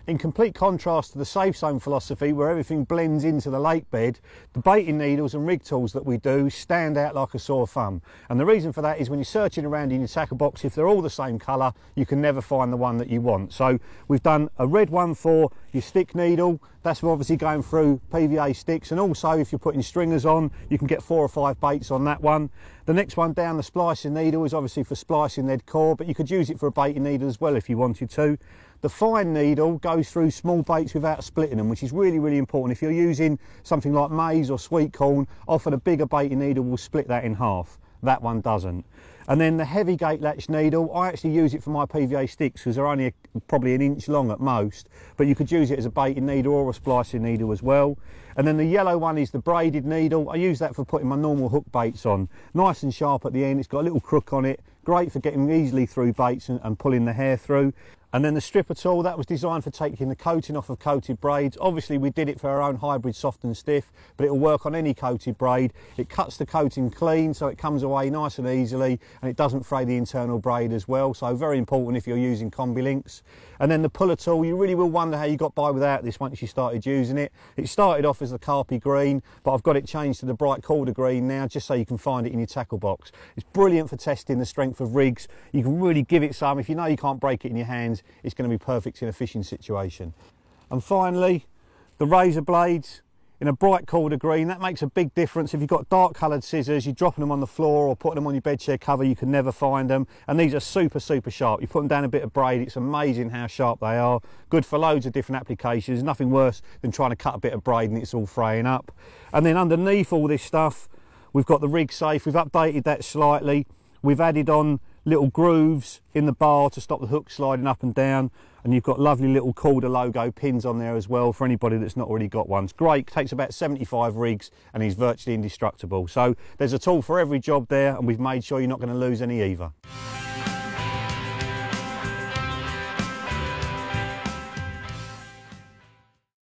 In complete contrast to the safe zone philosophy where everything blends into the lake bed, the baiting needles and rig tools that we do stand out like a sore thumb. And the reason for that is when you're searching around in your tackle box, if they're all the same colour, you can never find the one that you want. So we've done a red one for your stick needle. That's obviously going through PVA sticks, and also if you're putting stringers on, you can get 4 or 5 baits on that one. The next one down, the splicing needle, is obviously for splicing lead core, but you could use it for a baiting needle as well if you wanted to. The fine needle goes through small baits without splitting them, which is really, really important. If you're using something like maize or sweet corn, often a bigger baiting needle will split that in half. That one doesn't. And then the heavy gate latch needle, I actually use it for my PVA sticks because they're only probably an inch long at most, but you could use it as a baiting needle or a splicing needle as well. And then the yellow one is the braided needle. I use that for putting my normal hook baits on. Nice and sharp at the end, it's got a little crook on it, great for getting easily through baits and pulling the hair through. And then the stripper tool, that was designed for taking the coating off of coated braids. Obviously we did it for our own hybrid soft and stiff, but it'll work on any coated braid. It cuts the coating clean so it comes away nice and easily, and it doesn't fray the internal braid as well, so very important if you're using combi links. And then the puller tool, you really will wonder how you got by without this once you started using it. It started off as the carpy green, but I've got it changed to the bright Korda green now, just so you can find it in your tackle box. It's brilliant for testing the strength of rigs. You can really give it some. If you know you can't break it in your hands, it's going to be perfect in a fishing situation. And finally, the razor blades in a bright Korda green. That makes a big difference. If you've got dark coloured scissors, you're dropping them on the floor or putting them on your bedsheet cover, you can never find them. And these are super, super sharp. You put them down a bit of braid, it's amazing how sharp they are. Good for loads of different applications. Nothing worse than trying to cut a bit of braid and it's all fraying up. And then underneath all this stuff, we've got the rig safe. We've updated that slightly. We've added on little grooves in the bar to stop the hook sliding up and down, and you've got lovely little Korda logo pins on there as well for anybody that's not already got one. It's great, takes about 75 rigs and is virtually indestructible. So there's a tool for every job there, and we've made sure you're not going to lose any either.